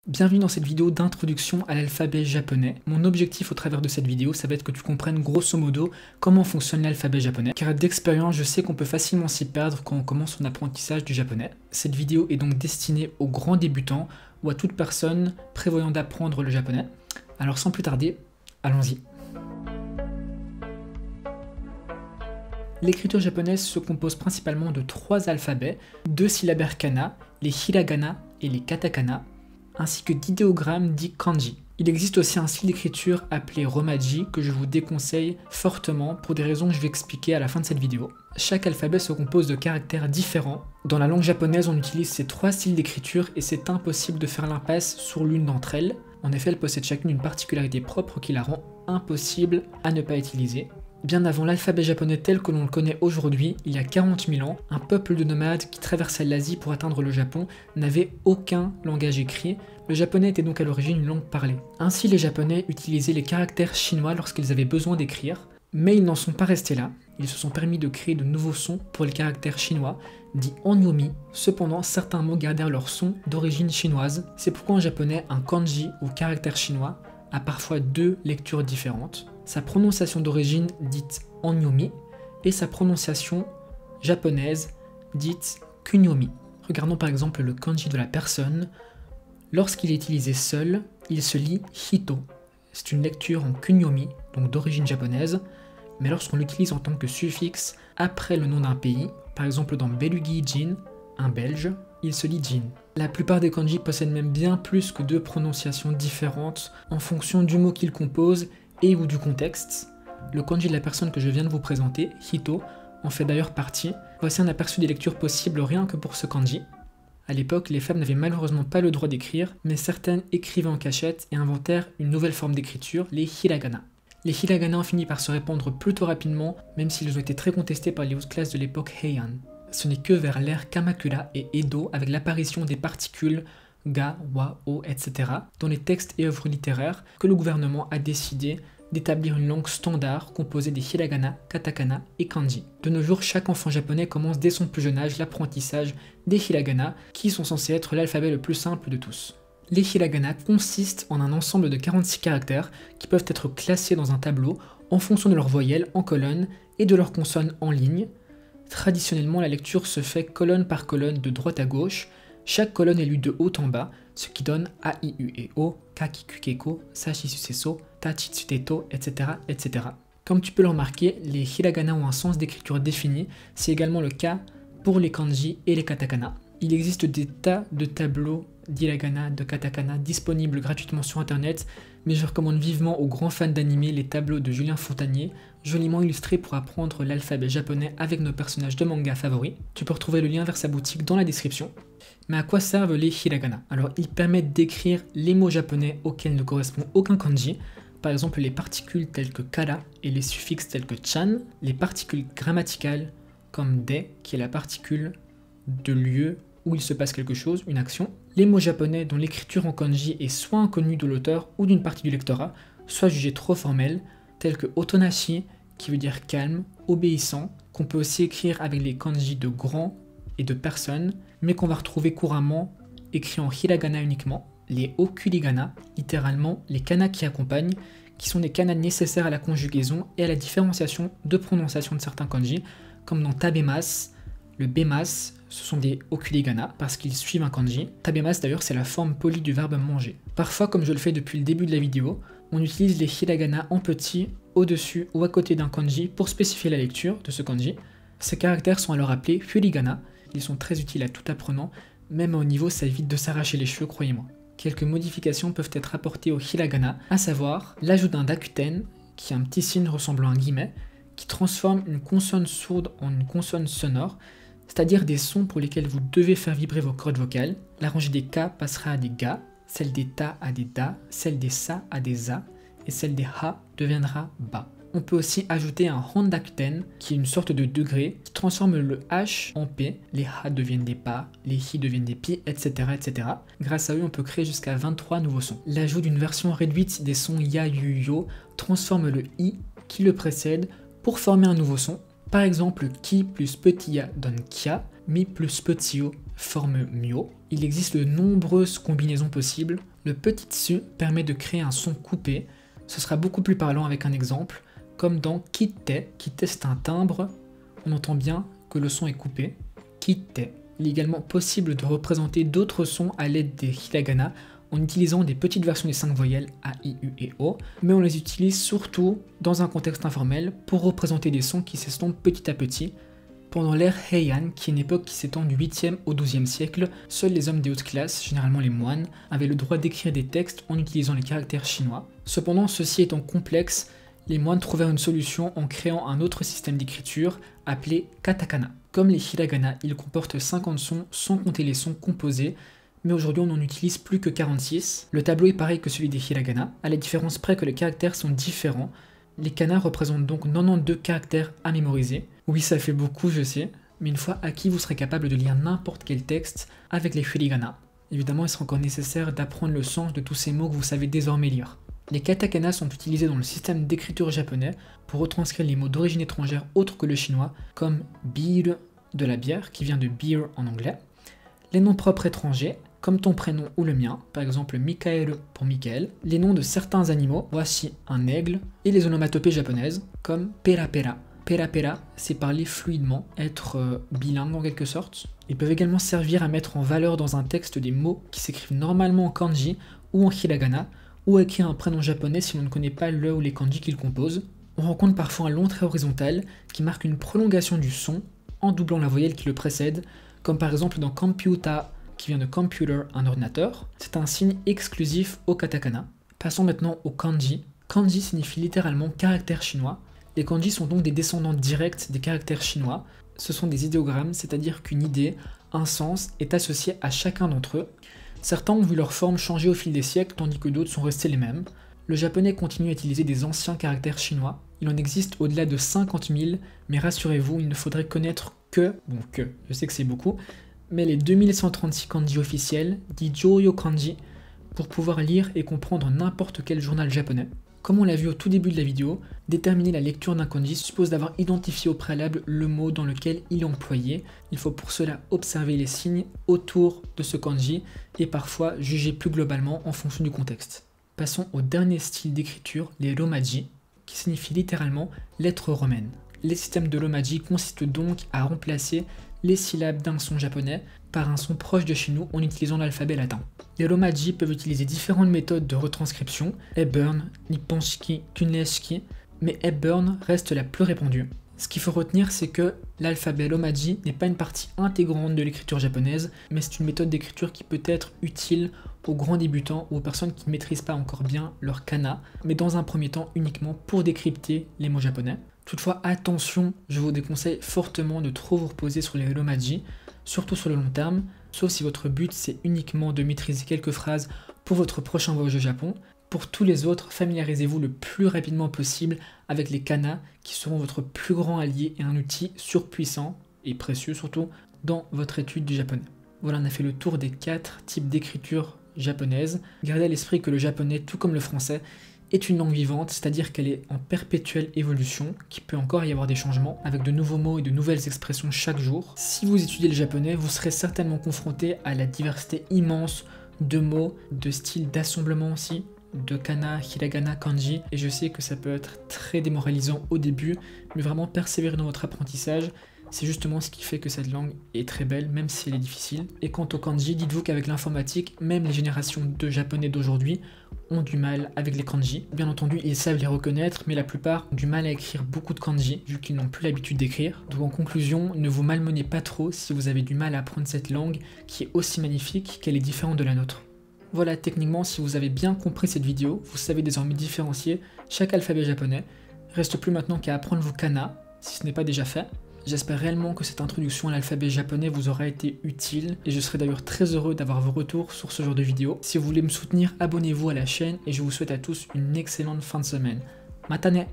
Bienvenue dans cette vidéo d'introduction à l'alphabet japonais. Mon objectif au travers de cette vidéo, ça va être que tu comprennes grosso modo comment fonctionne l'alphabet japonais, car d'expérience, je sais qu'on peut facilement s'y perdre quand on commence son apprentissage du japonais. Cette vidéo est donc destinée aux grands débutants ou à toute personne prévoyant d'apprendre le japonais. Alors sans plus tarder, allons-y. L'écriture japonaise se compose principalement de 3 alphabets, 2 syllabaires kana, les hiragana et les katakana, ainsi que d'idéogrammes dits kanji. Il existe aussi un style d'écriture appelé romaji que je vous déconseille fortement pour des raisons que je vais expliquer à la fin de cette vidéo. Chaque alphabet se compose de caractères différents. Dans la langue japonaise, on utilise ces 3 styles d'écriture et c'est impossible de faire l'impasse sur l'une d'entre elles. En effet, elles possèdent chacune une particularité propre qui la rend impossible à ne pas utiliser. Bien avant l'alphabet japonais tel que l'on le connaît aujourd'hui, il y a 40 000 ans, un peuple de nomades qui traversait l'Asie pour atteindre le Japon n'avait aucun langage écrit. Le japonais était donc à l'origine une langue parlée. Ainsi, les japonais utilisaient les caractères chinois lorsqu'ils avaient besoin d'écrire, mais ils n'en sont pas restés là. Ils se sont permis de créer de nouveaux sons pour les caractères chinois, dits onyomi. Cependant, certains mots gardèrent leur son d'origine chinoise. C'est pourquoi en japonais, un kanji ou caractère chinois a parfois 2 lectures différentes. Sa prononciation d'origine dite onyomi et sa prononciation japonaise dite kunyomi. Regardons par exemple le kanji de la personne. Lorsqu'il est utilisé seul, il se lit hito. C'est une lecture en kunyomi, donc d'origine japonaise, mais lorsqu'on l'utilise en tant que suffixe après le nom d'un pays, par exemple dans Belugi Jin, un belge, il se lit jin. La plupart des kanji possèdent même bien plus que 2 prononciations différentes en fonction du mot qu'ils composent et ou du contexte. Le kanji de la personne que je viens de vous présenter, hito, en fait d'ailleurs partie. Voici un aperçu des lectures possibles rien que pour ce kanji. À l'époque, les femmes n'avaient malheureusement pas le droit d'écrire, mais certaines écrivaient en cachette et inventèrent une nouvelle forme d'écriture, les hiragana. Les hiragana ont fini par se répandre plutôt rapidement, même s'ils ont été très contestés par les hautes classes de l'époque Heian. Ce n'est que vers l'ère Kamakura et Edo, avec l'apparition des particules ga, wa, o, etc., dans les textes et œuvres littéraires, que le gouvernement a décidé d'établir une langue standard composée des hiragana, katakana et kanji. De nos jours, chaque enfant japonais commence dès son plus jeune âge l'apprentissage des hiragana, qui sont censés être l'alphabet le plus simple de tous. Les hiragana consistent en un ensemble de 46 caractères qui peuvent être classés dans un tableau en fonction de leurs voyelles en colonne et de leurs consonnes en ligne. Traditionnellement, la lecture se fait colonne par colonne de droite à gauche. Chaque colonne est lue de haut en bas, ce qui donne A, I, U et O, Kakikukeko, Sashisu Tachitsuteto, etc., etc. Comme tu peux le remarquer, les hiragana ont un sens d'écriture défini, c'est également le cas pour les kanji et les katakana. Il existe des tas de tableaux d'hiragana, de katakana disponibles gratuitement sur internet, mais je recommande vivement aux grands fans d'anime les tableaux de Julien Fontanier, joliment illustrés pour apprendre l'alphabet japonais avec nos personnages de manga favoris. Tu peux retrouver le lien vers sa boutique dans la description. Mais à quoi servent les hiragana? Alors, ils permettent d'écrire les mots japonais auxquels ne correspond aucun kanji, par exemple les particules telles que kara et les suffixes tels que chan, les particules grammaticales comme de, qui est la particule de lieu où il se passe quelque chose, une action, les mots japonais dont l'écriture en kanji est soit inconnue de l'auteur ou d'une partie du lectorat, soit jugée trop formelle, tels que otonashi, qui veut dire calme, obéissant, qu'on peut aussi écrire avec les kanji de grand et de personne, mais qu'on va retrouver couramment écrit en hiragana uniquement, les okurigana, littéralement les kana qui accompagnent, qui sont des kana nécessaires à la conjugaison et à la différenciation de prononciation de certains kanji, comme dans tabemas, le bemas, ce sont des okurigana parce qu'ils suivent un kanji. Tabemas d'ailleurs c'est la forme polie du verbe manger. Parfois, comme je le fais depuis le début de la vidéo, on utilise les hiragana en petit, au-dessus ou à côté d'un kanji pour spécifier la lecture de ce kanji. Ces caractères sont alors appelés furigana. Ils sont très utiles à tout apprenant, même au niveau ça évite de s'arracher les cheveux, croyez-moi. Quelques modifications peuvent être apportées au hiragana, à savoir l'ajout d'un dakuten, qui est un petit signe ressemblant à un guillemet, qui transforme une consonne sourde en une consonne sonore, c'est-à-dire des sons pour lesquels vous devez faire vibrer vos cordes vocales. La rangée des ka passera à des ga, celle des ta à des da, celle des sa à des za, et celle des ha deviendra ba. On peut aussi ajouter un hondakuten, qui est une sorte de degré, qui transforme le H en P, les ha deviennent des pa, les hi deviennent des pi, etc., etc. Grâce à eux, on peut créer jusqu'à 23 nouveaux sons. L'ajout d'une version réduite des sons ya, yu, yo transforme le i qui le précède pour former un nouveau son. Par exemple, ki plus petit ya donne kia, mi plus petit o forme mio. Il existe de nombreuses combinaisons possibles. Le petit tsu permet de créer un son coupé. Ce sera beaucoup plus parlant avec un exemple, comme dans kitte. Kitte, c'est un timbre. On entend bien que le son est coupé. Kitte. Il est également possible de représenter d'autres sons à l'aide des hiragana en utilisant des petites versions des 5 voyelles A, I, U et O, mais on les utilise surtout dans un contexte informel pour représenter des sons qui s'estompent petit à petit. Pendant l'ère Heian, qui est une époque qui s'étend du 8e au 12e siècle, seuls les hommes des hautes classes, généralement les moines, avaient le droit d'écrire des textes en utilisant les caractères chinois. Cependant, ceci étant complexe, les moines trouvèrent une solution en créant un autre système d'écriture appelé katakana. Comme les hiragana, il comporte 50 sons sans compter les sons composés, mais aujourd'hui on n'en utilise plus que 46. Le tableau est pareil que celui des hiragana, à la différence près que les caractères sont différents. Les kana représentent donc 92 caractères à mémoriser. Oui, ça fait beaucoup, je sais, mais une fois acquis, vous serez capable de lire n'importe quel texte avec les hiragana. Évidemment, il sera encore nécessaire d'apprendre le sens de tous ces mots que vous savez désormais lire. Les katakana sont utilisés dans le système d'écriture japonais pour retranscrire les mots d'origine étrangère autres que le chinois, comme biru, de la bière, qui vient de beer en anglais, les noms propres étrangers, comme ton prénom ou le mien, par exemple Mikael pour Michael, les noms de certains animaux, voici un aigle, et les onomatopées japonaises, comme pera pera. Pera pera, c'est parler fluidement, être bilingue en quelque sorte. Ils peuvent également servir à mettre en valeur dans un texte des mots qui s'écrivent normalement en kanji ou en hiragana, ou à écrire un prénom japonais si l'on ne connaît pas le ou les kanji qu'ils composent. On rencontre parfois un long trait horizontal qui marque une prolongation du son en doublant la voyelle qui le précède, comme par exemple dans computer, qui vient de computer, un ordinateur. C'est un signe exclusif au katakana. Passons maintenant au kanji. Kanji signifie littéralement caractère chinois. Les kanji sont donc des descendants directs des caractères chinois. Ce sont des idéogrammes, c'est-à-dire qu'une idée, un sens, est associé à chacun d'entre eux. Certains ont vu leur forme changer au fil des siècles, tandis que d'autres sont restés les mêmes. Le japonais continue à utiliser des anciens caractères chinois. Il en existe au-delà de 50 000, mais rassurez-vous, il ne faudrait connaître je sais que c'est beaucoup, mais les 2136 kanji officiels, dits Joyo Kanji, pour pouvoir lire et comprendre n'importe quel journal japonais. Comme on l'a vu au tout début de la vidéo, déterminer la lecture d'un kanji suppose d'avoir identifié au préalable le mot dans lequel il est employé. Il faut pour cela observer les signes autour de ce kanji et parfois juger plus globalement en fonction du contexte. Passons au dernier style d'écriture, les romaji, qui signifie littéralement lettres romaines. Les systèmes de romaji consistent donc à remplacer les syllabes d'un son japonais par un son proche de chez nous en utilisant l'alphabet latin. Les romaji peuvent utiliser différentes méthodes de retranscription, Hepburn, Nipponshiki, Kuneshiki, mais Hepburn reste la plus répandue. Ce qu'il faut retenir, c'est que l'alphabet romaji n'est pas une partie intégrante de l'écriture japonaise, mais c'est une méthode d'écriture qui peut être utile aux grands débutants ou aux personnes qui ne maîtrisent pas encore bien leur kana, mais dans un premier temps uniquement pour décrypter les mots japonais. Toutefois, attention, je vous déconseille fortement de trop vous reposer sur les romaji, surtout sur le long terme, sauf si votre but c'est uniquement de maîtriser quelques phrases pour votre prochain voyage au Japon. Pour tous les autres, familiarisez-vous le plus rapidement possible avec les kana qui seront votre plus grand allié et un outil surpuissant et précieux surtout dans votre étude du japonais. Voilà, on a fait le tour des 4 types d'écriture japonaise. Gardez à l'esprit que le japonais, tout comme le français, est une langue vivante, c'est-à-dire qu'elle est en perpétuelle évolution, qu'il peut encore y avoir des changements, avec de nouveaux mots et de nouvelles expressions chaque jour. Si vous étudiez le japonais, vous serez certainement confronté à la diversité immense de mots, de styles d'assemblement aussi, de kana, hiragana, kanji, et je sais que ça peut être très démoralisant au début, mais vraiment persévérer dans votre apprentissage, c'est justement ce qui fait que cette langue est très belle, même si elle est difficile. Et quant au kanji, dites-vous qu'avec l'informatique, même les générations de japonais d'aujourd'hui ont du mal avec les kanji. Bien entendu, ils savent les reconnaître, mais la plupart ont du mal à écrire beaucoup de kanji, vu qu'ils n'ont plus l'habitude d'écrire. Donc en conclusion, ne vous malmenez pas trop si vous avez du mal à apprendre cette langue, qui est aussi magnifique qu'elle est différente de la nôtre. Voilà, techniquement, si vous avez bien compris cette vidéo, vous savez désormais différencier chaque alphabet japonais. Reste plus maintenant qu'à apprendre vos kana, si ce n'est pas déjà fait. J'espère réellement que cette introduction à l'alphabet japonais vous aura été utile et je serai d'ailleurs très heureux d'avoir vos retours sur ce genre de vidéo. Si vous voulez me soutenir, abonnez-vous à la chaîne et je vous souhaite à tous une excellente fin de semaine. Matane!